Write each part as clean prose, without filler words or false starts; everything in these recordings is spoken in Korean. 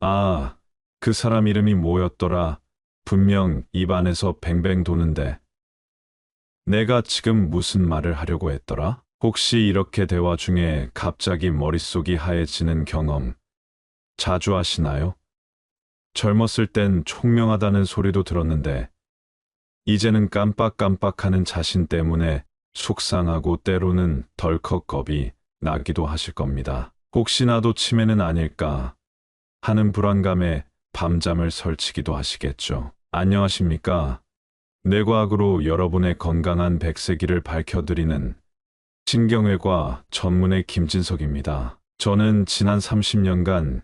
아, 그 사람 이름이 뭐였더라? 분명 입안에서 뱅뱅 도는데. 내가 지금 무슨 말을 하려고 했더라? 혹시 이렇게 대화 중에 갑자기 머릿속이 하얘지는 경험 자주 하시나요? 젊었을 땐 총명하다는 소리도 들었는데, 이제는 깜빡깜빡하는 자신 때문에 속상하고 때로는 덜컥 겁이 나기도 하실 겁니다. 혹시나도 치매는 아닐까 하는 불안감에 밤잠을 설치기도 하시겠죠. 안녕하십니까? 뇌과학으로 여러분의 건강한 백세기를 밝혀드리는 신경외과 전문의 김진석입니다. 저는 지난 30년간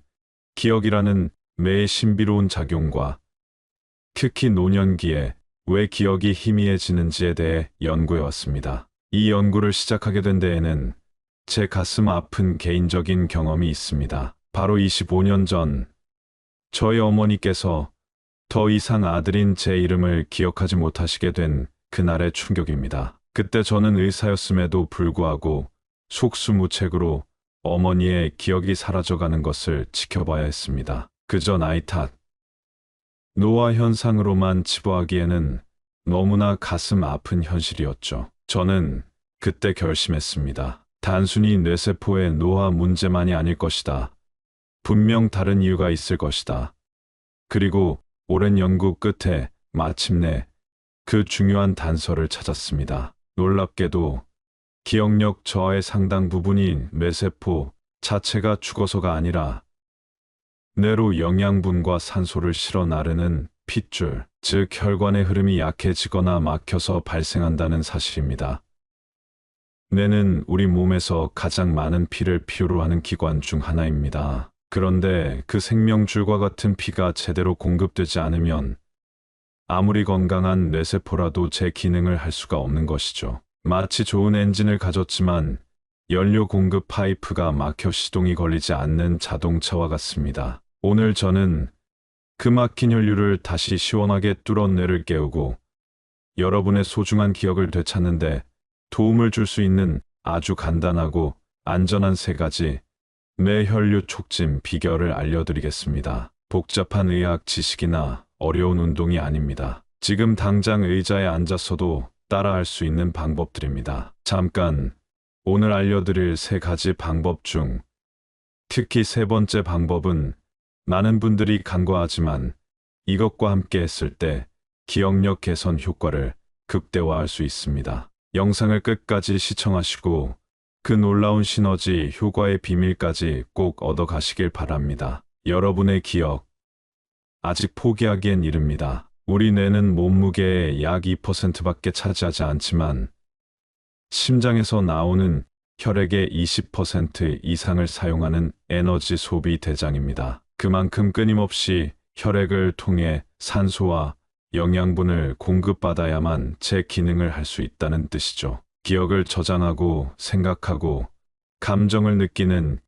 기억이라는 매의 신비로운 작용과 특히 노년기에 왜 기억이 희미해지는지에 대해 연구해왔습니다. 이 연구를 시작하게 된 데에는 제 가슴 아픈 개인적인 경험이 있습니다. 바로 25년 전 저희 어머니께서 더 이상 아들인 제 이름을 기억하지 못하시게 된 그날의 충격입니다. 그때 저는 의사였음에도 불구하고 속수무책으로 어머니의 기억이 사라져가는 것을 지켜봐야 했습니다. 그저 나이 탓, 노화 현상으로만 치부하기에는 너무나 가슴 아픈 현실이었죠. 저는 그때 결심했습니다. 단순히 뇌세포의 노화 문제만이 아닐 것이다. 분명 다른 이유가 있을 것이다. 그리고 오랜 연구 끝에 마침내 그 중요한 단서를 찾았습니다. 놀랍게도 기억력 저하의 상당 부분이 뇌세포 자체가 죽어서가 아니라 뇌로 영양분과 산소를 실어 나르는 핏줄, 즉 혈관의 흐름이 약해지거나 막혀서 발생한다는 사실입니다. 뇌는 우리 몸에서 가장 많은 피를 필요로 하는 기관 중 하나입니다. 그런데 그 생명줄과 같은 피가 제대로 공급되지 않으면 아무리 건강한 뇌세포라도 제 기능을 할 수가 없는 것이죠. 마치 좋은 엔진을 가졌지만 연료 공급 파이프가 막혀 시동이 걸리지 않는 자동차와 같습니다. 오늘 저는 그 막힌 혈류를 다시 시원하게 뚫어 뇌를 깨우고 여러분의 소중한 기억을 되찾는데 도움을 줄 수 있는 아주 간단하고 안전한 세 가지 뇌혈류 촉진 비결을 알려드리겠습니다. 복잡한 의학 지식이나 어려운 운동이 아닙니다. 지금 당장 의자에 앉아서도 따라할 수 있는 방법들입니다. 잠깐, 오늘 알려드릴 세 가지 방법 중 특히 세 번째 방법은 많은 분들이 간과하지만 이것과 함께 했을 때 기억력 개선 효과를 극대화할 수 있습니다. 영상을 끝까지 시청하시고 그 놀라운 시너지 효과의 비밀까지 꼭 얻어가시길 바랍니다. 여러분의 기억, 아직 포기하기엔 이릅니다. 우리 뇌는 몸무게의 약 2%밖에 차지하지 않지만 심장에서 나오는 혈액의 20% 이상을 사용하는 에너지 소비 대장입니다. 그만큼 끊임없이 혈액을 통해 산소와 영양분을 공급받아야만 제 기능을 할 수 있다는 뜻이죠. 기억을 저장하고 생각하고 감정을 느끼는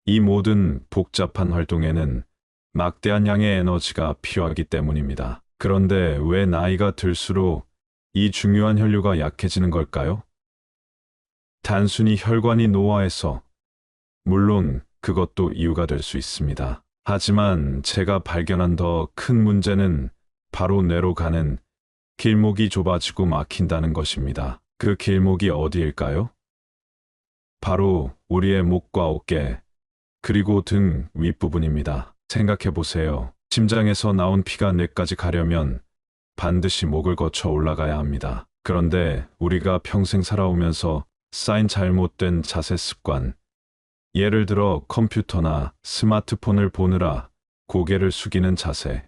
이 모든 복잡한 활동에는 막대한 양의 에너지가 필요하기 때문입니다. 그런데 왜 나이가 들수록 이 중요한 혈류가 약해지는 걸까요? 단순히 혈관이 노화해서, 물론 그것도 이유가 될 수 있습니다. 하지만 제가 발견한 더 큰 문제는 바로 뇌로 가는 길목이 좁아지고 막힌다는 것입니다. 그 길목이 어디일까요? 바로 우리의 목과 어깨, 그리고 등 윗부분입니다. 생각해 보세요. 심장에서 나온 피가 뇌까지 가려면 반드시 목을 거쳐 올라가야 합니다. 그런데 우리가 평생 살아오면서 쌓인 잘못된 자세 습관, 예를 들어 컴퓨터나 스마트폰을 보느라 고개를 숙이는 자세,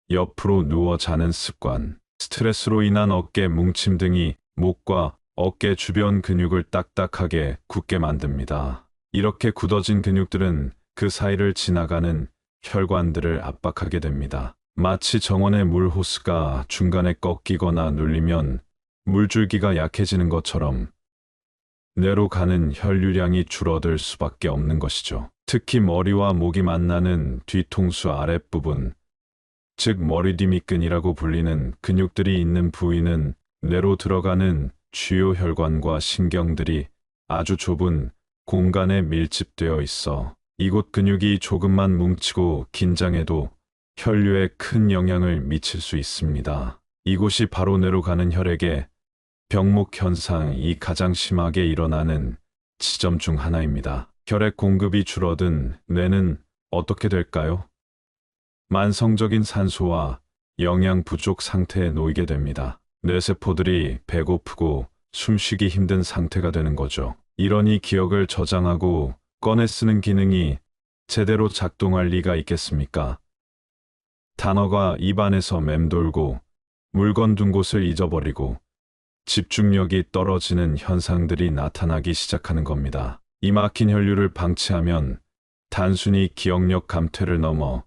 옆으로 누워 자는 습관, 스트레스로 인한 어깨 뭉침 등이 목과 어깨 주변 근육을 딱딱하게 굳게 만듭니다. 이렇게 굳어진 근육들은 그 사이를 지나가는 혈관들을 압박하게 됩니다. 마치 정원의 물 호스가 중간에 꺾이거나 눌리면 물줄기가 약해지는 것처럼 뇌로 가는 혈류량이 줄어들 수밖에 없는 것이죠. 특히 머리와 목이 만나는 뒤통수 아랫부분, 즉 머리 뒤밑근이라고 불리는 근육들이 있는 부위는 뇌로 들어가는 주요 혈관과 신경들이 아주 좁은 공간에 밀집되어 있어 이곳 근육이 조금만 뭉치고 긴장해도 혈류에 큰 영향을 미칠 수 있습니다. 이곳이 바로 뇌로 가는 혈액의 병목 현상이 가장 심하게 일어나는 지점 중 하나입니다. 혈액 공급이 줄어든 뇌는 어떻게 될까요? 만성적인 산소와 영양 부족 상태에 놓이게 됩니다. 뇌세포들이 배고프고 숨쉬기 힘든 상태가 되는 거죠. 이러니 기억을 저장하고 꺼내 쓰는 기능이 제대로 작동할 리가 있겠습니까? 단어가 입안에서 맴돌고 물건 둔 곳을 잊어버리고 집중력이 떨어지는 현상들이 나타나기 시작하는 겁니다. 이 막힌 혈류를 방치하면 단순히 기억력 감퇴를 넘어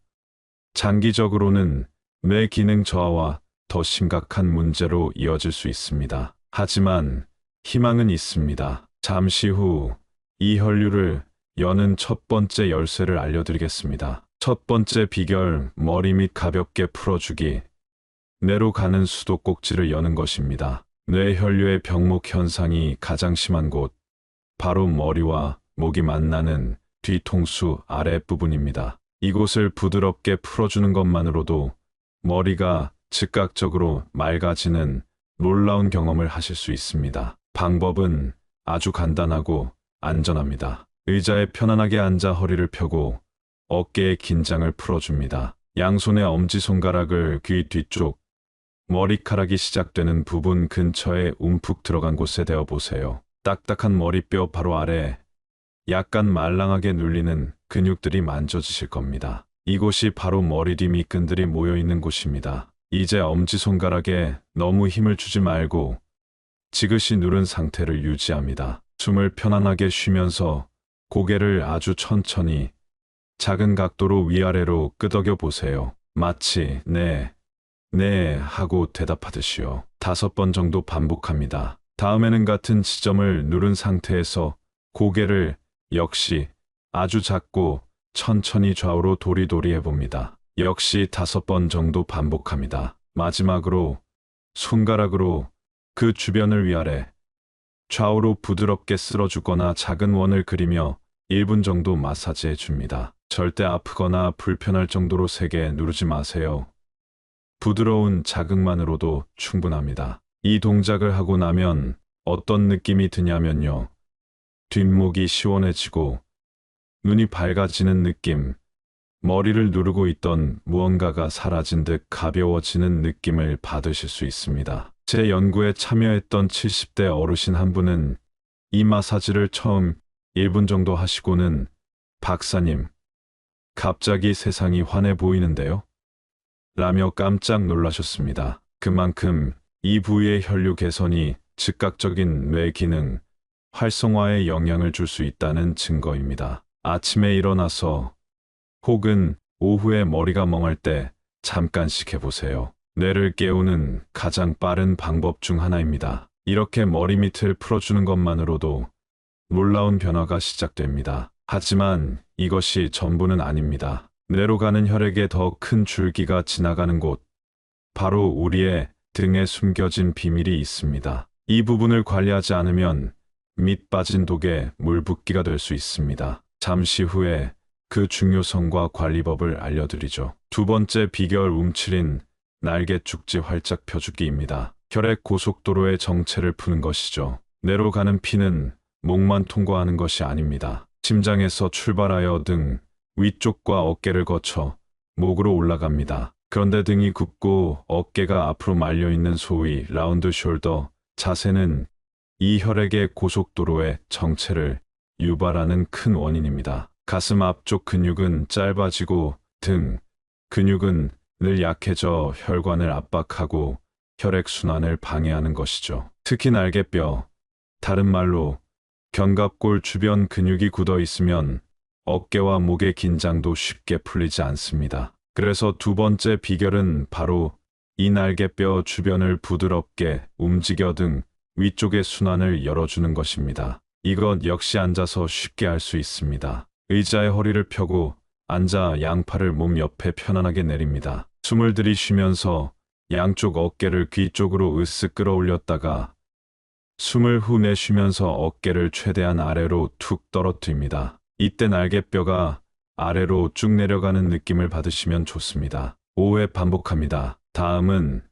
장기적으로는 뇌 기능 저하와 더 심각한 문제로 이어질 수 있습니다. 하지만 희망은 있습니다. 잠시 후 이 혈류를 여는 첫 번째 열쇠를 알려드리겠습니다. 첫 번째 비결, 머리 밑 가볍게 풀어주기. 뇌로 가는 수도꼭지를 여는 것입니다. 뇌 혈류의 병목 현상이 가장 심한 곳, 바로 머리와 목이 만나는 뒤통수 아랫부분입니다. 이곳을 부드럽게 풀어주는 것만으로도 머리가 즉각적으로 맑아지는 놀라운 경험을 하실 수 있습니다. 방법은 아주 간단하고 안전합니다. 의자에 편안하게 앉아 허리를 펴고 어깨의 긴장을 풀어줍니다. 양손의 엄지손가락을 귀 뒤쪽, 머리카락이 시작되는 부분 근처에 움푹 들어간 곳에 대어 보세요. 딱딱한 머리뼈 바로 아래, 약간 말랑하게 눌리는 근육들이 만져지실 겁니다. 이곳이 바로 머리 뒤 밑근들이 모여있는 곳입니다. 이제 엄지손가락에 너무 힘을 주지 말고 지그시 누른 상태를 유지합니다. 숨을 편안하게 쉬면서 고개를 아주 천천히 작은 각도로 위아래로 끄덕여 보세요. 마치 네 하고 대답하듯이요. 5번 정도 반복합니다. 다음에는 같은 지점을 누른 상태에서 고개를 역시 아주 작고 천천히 좌우로 도리도리 해봅니다. 역시 5번 정도 반복합니다. 마지막으로 손가락으로 그 주변을 위아래 좌우로 부드럽게 쓸어주거나 작은 원을 그리며 1분 정도 마사지해 줍니다. 절대 아프거나 불편할 정도로 세게 누르지 마세요. 부드러운 자극만으로도 충분합니다. 이 동작을 하고 나면 어떤 느낌이 드냐면요. 뒷목이 시원해지고 눈이 밝아지는 느낌, 머리를 누르고 있던 무언가가 사라진 듯 가벼워지는 느낌을 받으실 수 있습니다. 제 연구에 참여했던 70대 어르신 한 분은 이 마사지를 처음 1분 정도 하시고는 박사님, 갑자기 세상이 환해 보이는데요? 라며 깜짝 놀라셨습니다. 그만큼 이 부위의 혈류 개선이 즉각적인 뇌 기능, 활성화에 영향을 줄 수 있다는 증거입니다. 아침에 일어나서 혹은 오후에 머리가 멍할 때 잠깐씩 해보세요. 뇌를 깨우는 가장 빠른 방법 중 하나입니다. 이렇게 머리 밑을 풀어주는 것만으로도 놀라운 변화가 시작됩니다. 하지만 이것이 전부는 아닙니다. 뇌로 가는 혈액에 더 큰 줄기가 지나가는 곳, 바로 우리의 등에 숨겨진 비밀이 있습니다. 이 부분을 관리하지 않으면 밑 빠진 독에 물 붓기가 될 수 있습니다. 잠시 후에 그 중요성과 관리법을 알려드리죠. 두 번째 비결, 움츠린 날개 축지 활짝 펴주기입니다. 혈액 고속도로의 정체를 푸는 것이죠. 뇌로 가는 피는 목만 통과하는 것이 아닙니다. 심장에서 출발하여 등 위쪽과 어깨를 거쳐 목으로 올라갑니다. 그런데 등이 굽고 어깨가 앞으로 말려있는 소위 라운드 숄더 자세는 이 혈액의 고속도로의 정체를 유발하는 큰 원인입니다. 가슴 앞쪽 근육은 짧아지고 등 근육은 늘 약해져 혈관을 압박하고 혈액순환을 방해하는 것이죠. 특히 날개뼈, 다른 말로 견갑골 주변 근육이 굳어 있으면 어깨와 목의 긴장도 쉽게 풀리지 않습니다. 그래서 두 번째 비결은 바로 이 날개뼈 주변을 부드럽게 움직여 등 위쪽의 순환을 열어주는 것입니다. 이것 역시 앉아서 쉽게 할 수 있습니다. 의자에 허리를 펴고 앉아 양팔을 몸 옆에 편안하게 내립니다. 숨을 들이쉬면서 양쪽 어깨를 귀 쪽으로 으쓱 끌어올렸다가 숨을 후 내쉬면서 어깨를 최대한 아래로 툭 떨어뜨립니다. 이때 날개뼈가 아래로 쭉 내려가는 느낌을 받으시면 좋습니다. 5회 반복합니다. 다음은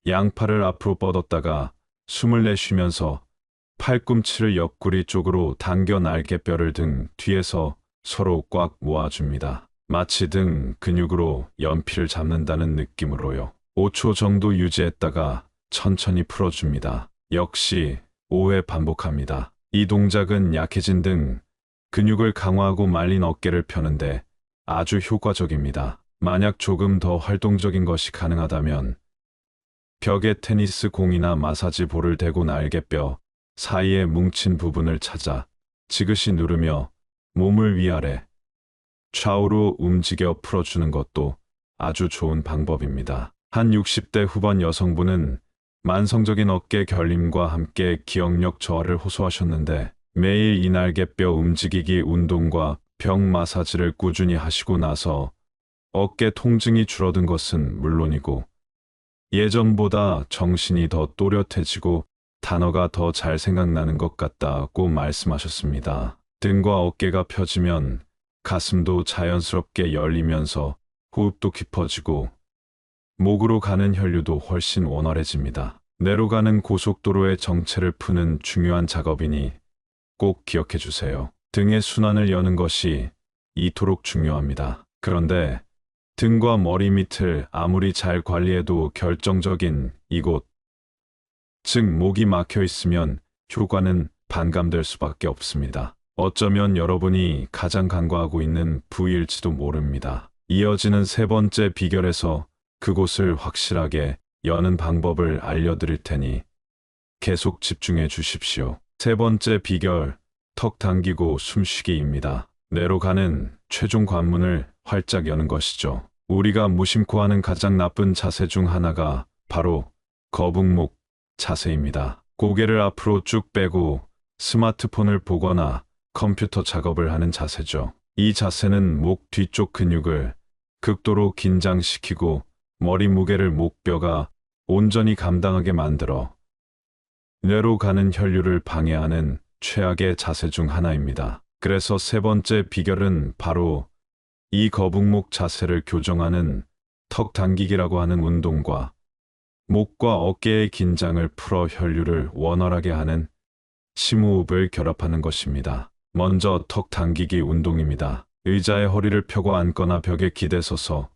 양팔을 앞으로 뻗었다가 숨을 내쉬면서 팔꿈치를 옆구리 쪽으로 당겨 날개뼈를 등 뒤에서 서로 꽉 모아줍니다. 마치 등 근육으로 연필을 잡는다는 느낌으로요. 5초 정도 유지했다가 천천히 풀어줍니다. 역시 5회 반복합니다. 이 동작은 약해진 등 근육을 강화하고 말린 어깨를 펴는데 아주 효과적입니다. 만약 조금 더 활동적인 것이 가능하다면 벽에 테니스 공이나 마사지 볼을 대고 날개뼈 사이에 뭉친 부분을 찾아 지그시 누르며 몸을 위아래 좌우로 움직여 풀어주는 것도 아주 좋은 방법입니다. 한 60대 후반 여성분은 만성적인 어깨 결림과 함께 기억력 저하를 호소하셨는데 매일 이 날개뼈 움직이기 운동과 벽 마사지를 꾸준히 하시고 나서 어깨 통증이 줄어든 것은 물론이고 예전보다 정신이 더 또렷해지고 단어가 더 잘 생각나는 것 같다고 말씀하셨습니다. 등과 어깨가 펴지면 가슴도 자연스럽게 열리면서 호흡도 깊어지고 목으로 가는 혈류도 훨씬 원활해집니다. 뇌로 가는 고속도로의 정체를 푸는 중요한 작업이니 꼭 기억해 주세요. 등의 순환을 여는 것이 이토록 중요합니다. 그런데 등과 머리 밑을 아무리 잘 관리해도 결정적인 이곳, 즉 목이 막혀 있으면 효과는 반감될 수밖에 없습니다. 어쩌면 여러분이 가장 간과하고 있는 부위일지도 모릅니다. 이어지는 세 번째 비결에서 그곳을 확실하게 여는 방법을 알려드릴 테니 계속 집중해 주십시오. 세 번째 비결, 턱 당기고 숨쉬기입니다. 뇌로 가는 최종 관문을 활짝 여는 것이죠. 우리가 무심코 하는 가장 나쁜 자세 중 하나가 바로 거북목 자세입니다. 고개를 앞으로 쭉 빼고 스마트폰을 보거나 컴퓨터 작업을 하는 자세죠. 이 자세는 목 뒤쪽 근육을 극도로 긴장시키고 머리 무게를 목뼈가 온전히 감당하게 만들어 뇌로 가는 혈류를 방해하는 최악의 자세 중 하나입니다. 그래서 세 번째 비결은 바로 이 거북목 자세를 교정하는 턱 당기기라고 하는 운동과 목과 어깨의 긴장을 풀어 혈류를 원활하게 하는 심호흡을 결합하는 것입니다. 먼저 턱 당기기 운동입니다. 의자에 허리를 펴고 앉거나 벽에 기대 서서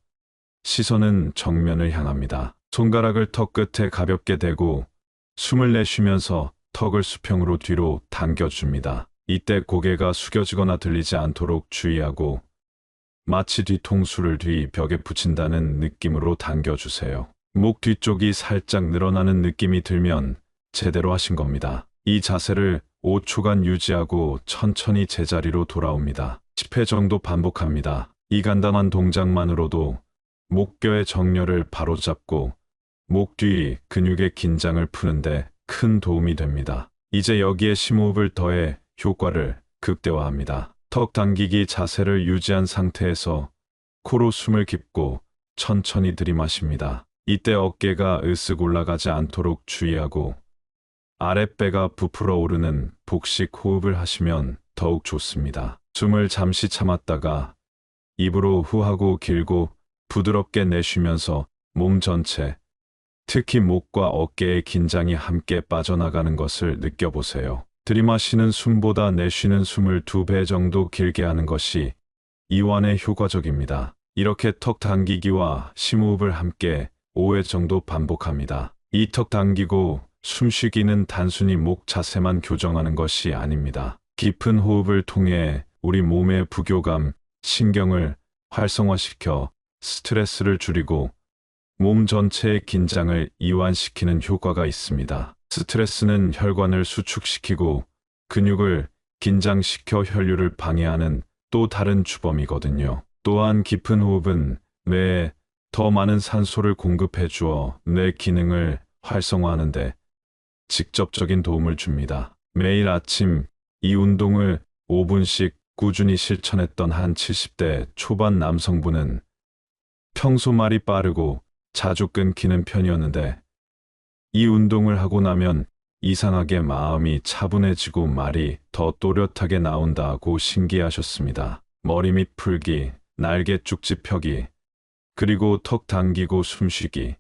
시선은 정면을 향합니다. 손가락을 턱 끝에 가볍게 대고 숨을 내쉬면서 턱을 수평으로 뒤로 당겨줍니다. 이때 고개가 숙여지거나 들리지 않도록 주의하고 마치 뒤통수를 뒤 벽에 붙인다는 느낌으로 당겨주세요. 목 뒤쪽이 살짝 늘어나는 느낌이 들면 제대로 하신 겁니다. 이 자세를 5초간 유지하고 천천히 제자리로 돌아옵니다. 10회 정도 반복합니다. 이 간단한 동작만으로도 목뼈의 정렬을 바로잡고 목 뒤 근육의 긴장을 푸는데 큰 도움이 됩니다. 이제 여기에 심호흡을 더해 효과를 극대화합니다. 턱 당기기 자세를 유지한 상태에서 코로 숨을 깊고 천천히 들이마십니다. 이때 어깨가 으쓱 올라가지 않도록 주의하고 아랫배가 부풀어 오르는 복식 호흡을 하시면 더욱 좋습니다. 숨을 잠시 참았다가 입으로 후하고 길고 부드럽게 내쉬면서 몸 전체, 특히 목과 어깨의 긴장이 함께 빠져나가는 것을 느껴보세요. 들이마시는 숨보다 내쉬는 숨을 2배 정도 길게 하는 것이 이완에 효과적입니다. 이렇게 턱 당기기와 심호흡을 함께 5회 정도 반복합니다. 이 턱 당기고 숨쉬기는 단순히 목 자세만 교정하는 것이 아닙니다. 깊은 호흡을 통해 우리 몸의 부교감, 신경을 활성화시켜 스트레스를 줄이고 몸 전체의 긴장을 이완시키는 효과가 있습니다. 스트레스는 혈관을 수축시키고 근육을 긴장시켜 혈류를 방해하는 또 다른 주범이거든요. 또한 깊은 호흡은 뇌에 더 많은 산소를 공급해 주어 뇌 기능을 활성화하는데 직접적인 도움을 줍니다. 매일 아침 이 운동을 5분씩 꾸준히 실천했던 한 70대 초반 남성분은 평소 말이 빠르고 자주 끊기는 편이었는데 이 운동을 하고 나면 이상하게 마음이 차분해지고 말이 더 또렷하게 나온다고 신기해하셨습니다. 머리 밑 풀기, 날개 쭉지 펴기, 그리고 턱 당기고 숨쉬기.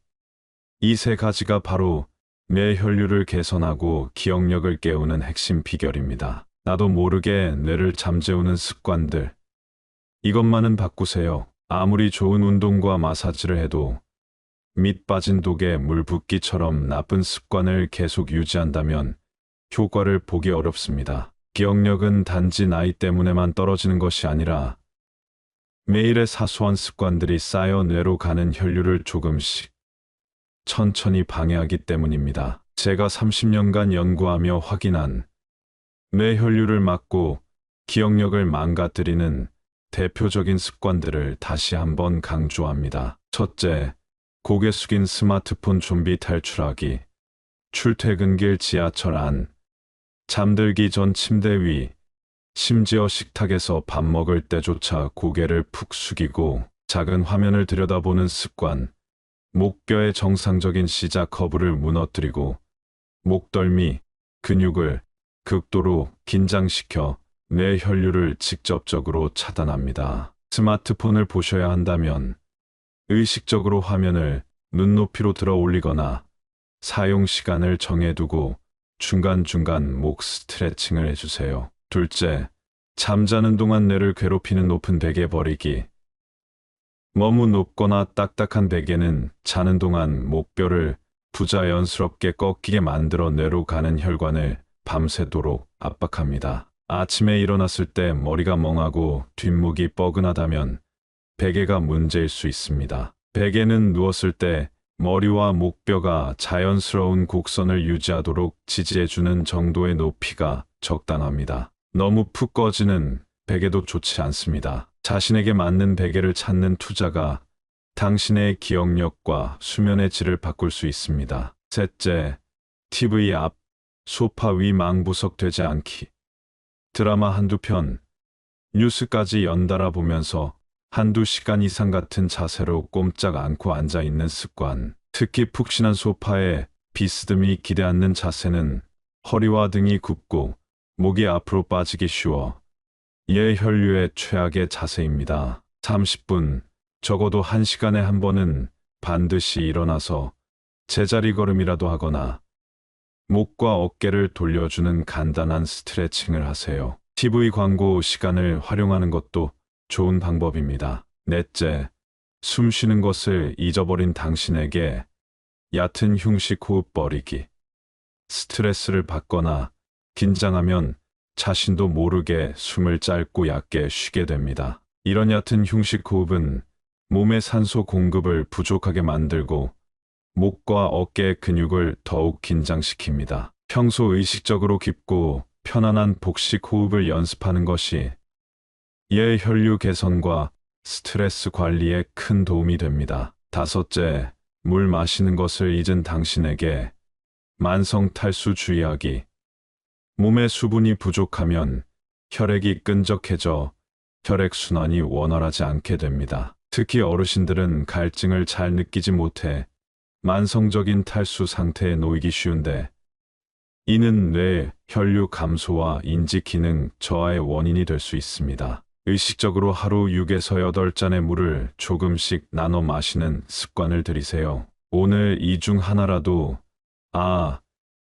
이 세 가지가 바로 뇌 혈류를 개선하고 기억력을 깨우는 핵심 비결입니다. 나도 모르게 뇌를 잠재우는 습관들. 이것만은 바꾸세요. 아무리 좋은 운동과 마사지를 해도 밑 빠진 독에 물 붓기처럼 나쁜 습관을 계속 유지한다면 효과를 보기 어렵습니다. 기억력은 단지 나이 때문에만 떨어지는 것이 아니라 매일의 사소한 습관들이 쌓여 뇌로 가는 혈류를 조금씩 천천히 방해하기 때문입니다. 제가 30년간 연구하며 확인한 뇌 혈류를 막고 기억력을 망가뜨리는 대표적인 습관들을 다시 한번 강조합니다. 첫째, 고개 숙인 스마트폰 좀비 탈출하기. 출퇴근길 지하철 안, 잠들기 전 침대 위, 심지어 식탁에서 밥 먹을 때조차 고개를 푹 숙이고 작은 화면을 들여다보는 습관. 목뼈의 정상적인 시작 커브를 무너뜨리고 목덜미, 근육을 극도로 긴장시켜 뇌 혈류를 직접적으로 차단합니다. 스마트폰을 보셔야 한다면 의식적으로 화면을 눈높이로 들어 올리거나 사용 시간을 정해두고 중간중간 목 스트레칭을 해주세요. 둘째, 잠자는 동안 뇌를 괴롭히는 높은 베개 버리기. 너무 높거나 딱딱한 베개는 자는 동안 목뼈를 부자연스럽게 꺾이게 만들어 뇌로 가는 혈관을 밤새도록 압박합니다. 아침에 일어났을 때 머리가 멍하고 뒷목이 뻐근하다면 베개가 문제일 수 있습니다. 베개는 누웠을 때 머리와 목뼈가 자연스러운 곡선을 유지하도록 지지해주는 정도의 높이가 적당합니다. 너무 푹 꺼지는 베개도 좋지 않습니다. 자신에게 맞는 베개를 찾는 투자가 당신의 기억력과 수면의 질을 바꿀 수 있습니다. 셋째, TV 앞, 소파 위 망부석되지 않기. 드라마 한두 편, 뉴스까지 연달아 보면서 한두 시간 이상 같은 자세로 꼼짝 않고 앉아있는 습관. 특히 푹신한 소파에 비스듬히 기대앉는 자세는 허리와 등이 굽고 목이 앞으로 빠지기 쉬워 뇌 혈류의 최악의 자세입니다. 30분, 적어도 1시간에 한 번은 반드시 일어나서 제자리 걸음이라도 하거나 목과 어깨를 돌려주는 간단한 스트레칭을 하세요. TV 광고 시간을 활용하는 것도 좋은 방법입니다. 넷째, 숨 쉬는 것을 잊어버린 당신에게 얕은 흉식 호흡 버리기. 스트레스를 받거나 긴장하면 자신도 모르게 숨을 짧고 얕게 쉬게 됩니다. 이런 얕은 흉식 호흡은 몸의 산소 공급을 부족하게 만들고 목과 어깨의 근육을 더욱 긴장시킵니다. 평소 의식적으로 깊고 편안한 복식 호흡을 연습하는 것이 뇌 혈류 개선과 스트레스 관리에 큰 도움이 됩니다. 다섯째, 물 마시는 것을 잊은 당신에게 만성 탈수 주의하기. 몸에 수분이 부족하면 혈액이 끈적해져 혈액순환이 원활하지 않게 됩니다. 특히 어르신들은 갈증을 잘 느끼지 못해 만성적인 탈수 상태에 놓이기 쉬운데 이는 뇌 혈류 감소와 인지 기능 저하의 원인이 될 수 있습니다. 의식적으로 하루 6에서 8잔의 물을 조금씩 나눠 마시는 습관을 들이세요. 오늘 이 중 하나라도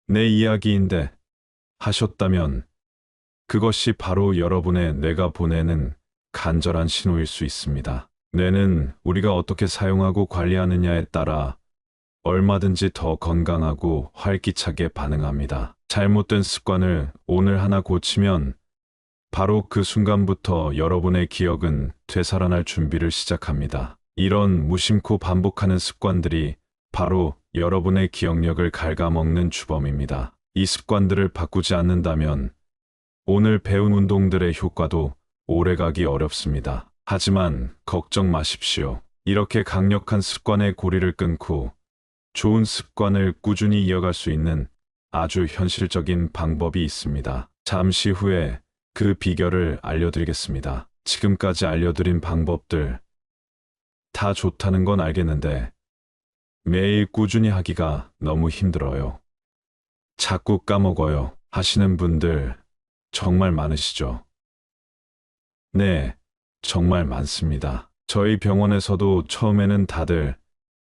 내 이야기인데 하셨다면 그것이 바로 여러분의 뇌가 보내는 간절한 신호일 수 있습니다. 뇌는 우리가 어떻게 사용하고 관리하느냐에 따라 얼마든지 더 건강하고 활기차게 반응합니다. 잘못된 습관을 오늘 하나 고치면 바로 그 순간부터 여러분의 기억은 되살아날 준비를 시작합니다. 이런 무심코 반복하는 습관들이 바로 여러분의 기억력을 갉아먹는 주범입니다. 이 습관들을 바꾸지 않는다면 오늘 배운 운동들의 효과도 오래가기 어렵습니다. 하지만 걱정 마십시오. 이렇게 강력한 습관의 고리를 끊고 좋은 습관을 꾸준히 이어갈 수 있는 아주 현실적인 방법이 있습니다. 잠시 후에 그 비결을 알려드리겠습니다. 지금까지 알려드린 방법들 다 좋다는 건 알겠는데 매일 꾸준히 하기가 너무 힘들어요. 자꾸 까먹어요 하시는 분들 정말 많으시죠? 네, 정말 많습니다. 저희 병원에서도 처음에는 다들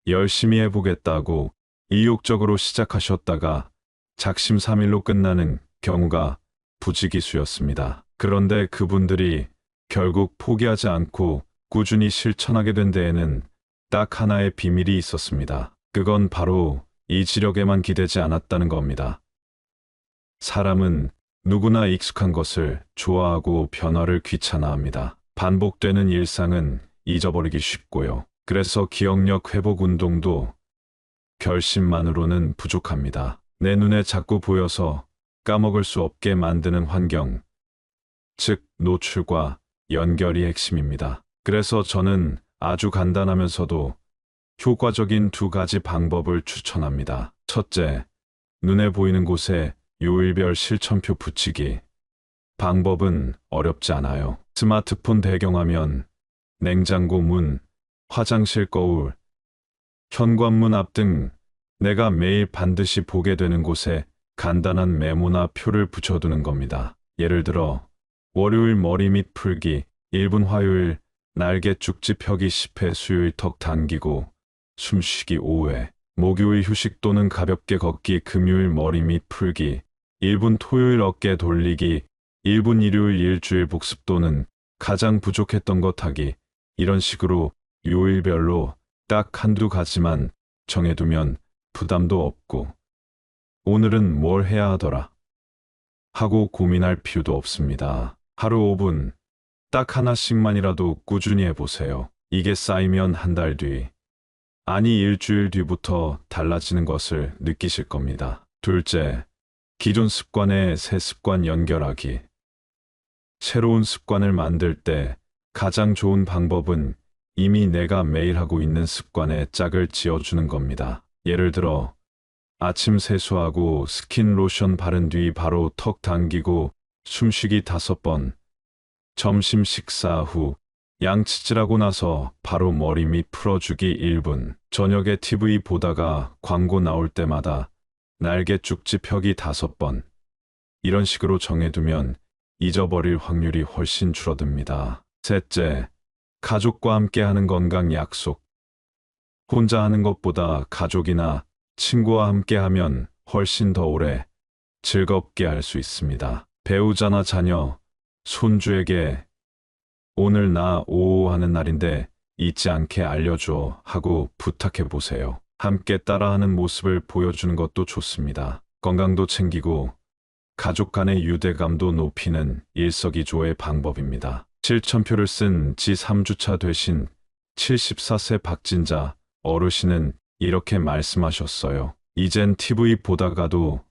열심히 해보겠다고 의욕적으로 시작하셨다가 작심삼일로 끝나는 경우가 부지기수였습니다. 그런데 그분들이 결국 포기하지 않고 꾸준히 실천하게 된 데에는 딱 하나의 비밀이 있었습니다. 그건 바로 이 지력에만 기대지 않았다는 겁니다. 사람은 누구나 익숙한 것을 좋아하고 변화를 귀찮아합니다. 반복되는 일상은 잊어버리기 쉽고요. 그래서 기억력 회복 운동도 결심만으로는 부족합니다. 내 눈에 자꾸 보여서 까먹을 수 없게 만드는 환경, 즉 노출과 연결이 핵심입니다. 그래서 저는 아주 간단하면서도 효과적인 두 가지 방법을 추천합니다. 첫째, 눈에 보이는 곳에 요일별 실천표 붙이기. 방법은 어렵지 않아요. 스마트폰 배경화면, 냉장고 문, 화장실 거울, 현관문 앞 등 내가 매일 반드시 보게 되는 곳에 간단한 메모나 표를 붙여두는 겁니다. 예를 들어 월요일 머리 밑 풀기 1분, 화요일 날개 쭉지 펴기 10회, 수요일 턱 당기고 숨쉬기 5회, 목요일 휴식 또는 가볍게 걷기, 금요일 머리 밑 풀기 1분, 토요일 어깨 돌리기 1분, 일요일 일주일 복습 또는 가장 부족했던 것 하기. 이런 식으로 요일별로 딱 한두 가지만 정해두면 부담도 없고 오늘은 뭘 해야 하더라 하고 고민할 필요도 없습니다. 하루 5분 딱 하나씩만이라도 꾸준히 해보세요. 이게 쌓이면 한 달 뒤, 아니 일주일 뒤부터 달라지는 것을 느끼실 겁니다. 둘째, 기존 습관에 새 습관 연결하기. 새로운 습관을 만들 때 가장 좋은 방법은 이미 내가 매일 하고 있는 습관에 짝을 지어주는 겁니다. 예를 들어 아침 세수하고 스킨 로션 바른 뒤 바로 턱 당기고 숨쉬기 5번, 점심 식사 후 양치질하고 나서 바로 머리 밑 풀어주기 1분, 저녁에 TV 보다가 광고 나올 때마다 날개 쭉지 펴기 5번. 이런 식으로 정해두면 잊어버릴 확률이 훨씬 줄어듭니다. 셋째, 가족과 함께 하는 건강 약속. 혼자 하는 것보다 가족이나 친구와 함께 하면 훨씬 더 오래 즐겁게 할 수 있습니다. 배우자나 자녀, 손주에게 오늘 나 오오 하는 날인데 잊지 않게 알려줘 하고 부탁해 보세요. 함께 따라하는 모습을 보여주는 것도 좋습니다. 건강도 챙기고 가족 간의 유대감도 높이는 일석이조의 방법입니다. 실천표를 쓴 지 3주차 되신 74세 박진자 어르신은 이렇게 말씀하셨어요. 이젠 TV 보다가도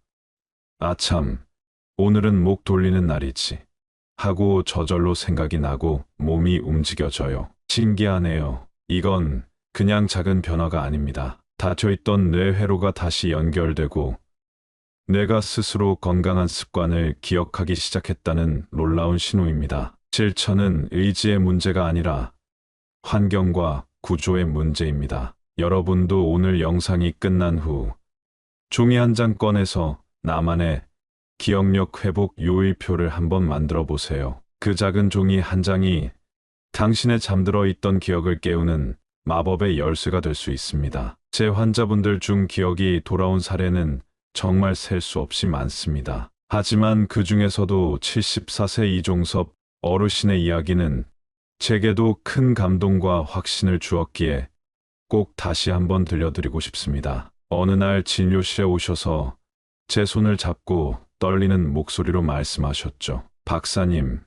아참, 오늘은 목 돌리는 날이지 하고 저절로 생각이 나고 몸이 움직여져요. 신기하네요. 이건 그냥 작은 변화가 아닙니다. 닫혀있던 뇌 회로가 다시 연결되고 뇌가 스스로 건강한 습관을 기억하기 시작했다는 놀라운 신호입니다. 실천은 의지의 문제가 아니라 환경과 구조의 문제입니다. 여러분도 오늘 영상이 끝난 후 종이 한 장 꺼내서 나만의 기억력 회복 요일표를 한번 만들어 보세요. 그 작은 종이 한 장이 당신의 잠들어 있던 기억을 깨우는 마법의 열쇠가 될 수 있습니다. 제 환자분들 중 기억이 돌아온 사례는 정말 셀 수 없이 많습니다. 하지만 그 중에서도 74세 이종섭 어르신의 이야기는 제게도 큰 감동과 확신을 주었기에 꼭 다시 한번 들려드리고 싶습니다. 어느 날 진료실에 오셔서 제 손을 잡고 떨리는 목소리로 말씀하셨죠. 박사님,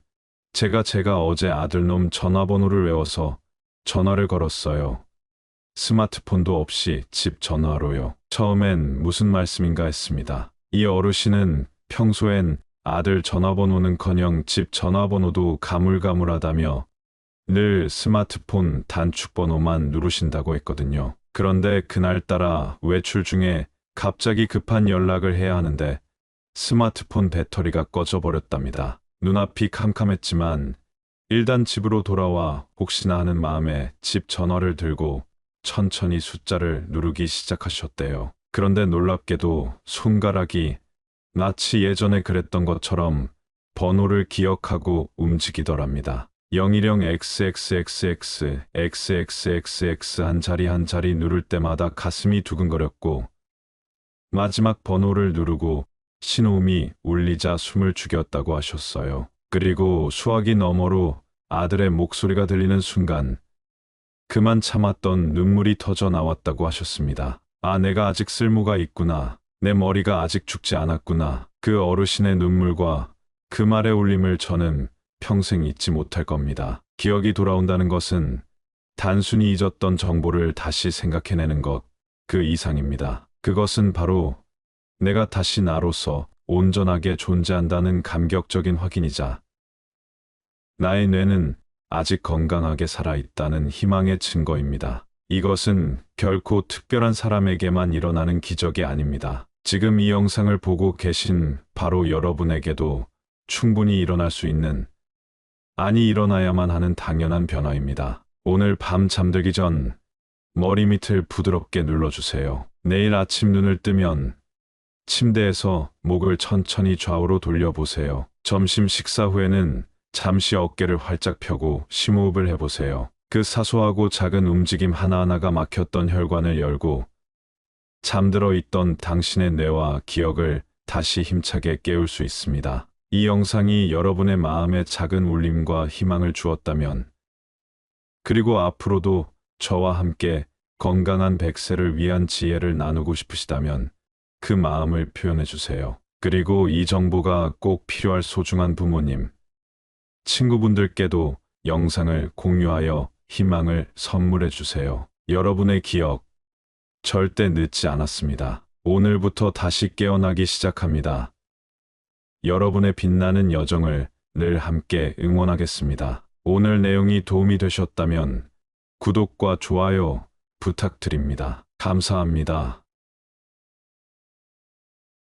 제가 어제 아들놈 전화번호를 외워서 전화를 걸었어요. 스마트폰도 없이 집 전화로요. 처음엔 무슨 말씀인가 했습니다. 이 어르신은 평소엔 아들 전화번호는커녕 집 전화번호도 가물가물하다며 늘 스마트폰 단축번호만 누르신다고 했거든요. 그런데 그날따라 외출 중에 갑자기 급한 연락을 해야 하는데 스마트폰 배터리가 꺼져버렸답니다. 눈앞이 캄캄했지만 일단 집으로 돌아와 혹시나 하는 마음에 집 전화를 들고 천천히 숫자를 누르기 시작하셨대요. 그런데 놀랍게도 손가락이 마치 예전에 그랬던 것처럼 번호를 기억하고 움직이더랍니다. 영일형 XXXX 한 자리 한 자리 누를 때마다 가슴이 두근거렸고 마지막 번호를 누르고 신호음이 울리자 숨을 죽였다고 하셨어요. 그리고 수화기 너머로 아들의 목소리가 들리는 순간 그만 참았던 눈물이 터져 나왔다고 하셨습니다. 아, 내가 아직 쓸모가 있구나. 내 머리가 아직 죽지 않았구나. 그 어르신의 눈물과 그 말의 울림을 저는 평생 잊지 못할 겁니다. 기억이 돌아온다는 것은 단순히 잊었던 정보를 다시 생각해내는 것, 그 이상입니다. 그것은 바로 내가 다시 나로서 온전하게 존재한다는 감격적인 확인이자 나의 뇌는 아직 건강하게 살아있다는 희망의 증거입니다. 이것은 결코 특별한 사람에게만 일어나는 기적이 아닙니다. 지금 이 영상을 보고 계신 바로 여러분에게도 충분히 일어날 수 있는, 아니 일어나야만 하는 당연한 변화입니다. 오늘 밤 잠들기 전 머리 밑을 부드럽게 눌러주세요. 내일 아침 눈을 뜨면 침대에서 목을 천천히 좌우로 돌려보세요. 점심 식사 후에는 잠시 어깨를 활짝 펴고 심호흡을 해보세요. 그 사소하고 작은 움직임 하나하나가 막혔던 혈관을 열고 잠들어 있던 당신의 뇌와 기억을 다시 힘차게 깨울 수 있습니다. 이 영상이 여러분의 마음에 작은 울림과 희망을 주었다면, 그리고 앞으로도 저와 함께 건강한 100세를 위한 지혜를 나누고 싶으시다면 그 마음을 표현해 주세요. 그리고 이 정보가 꼭 필요할 소중한 부모님, 친구분들께도 영상을 공유하여 희망을 선물해 주세요. 여러분의 기억, 절대 늦지 않았습니다. 오늘부터 다시 깨어나기 시작합니다. 여러분의 빛나는 여정을 늘 함께 응원하겠습니다. 오늘 내용이 도움이 되셨다면 구독과 좋아요 부탁드립니다. 감사합니다.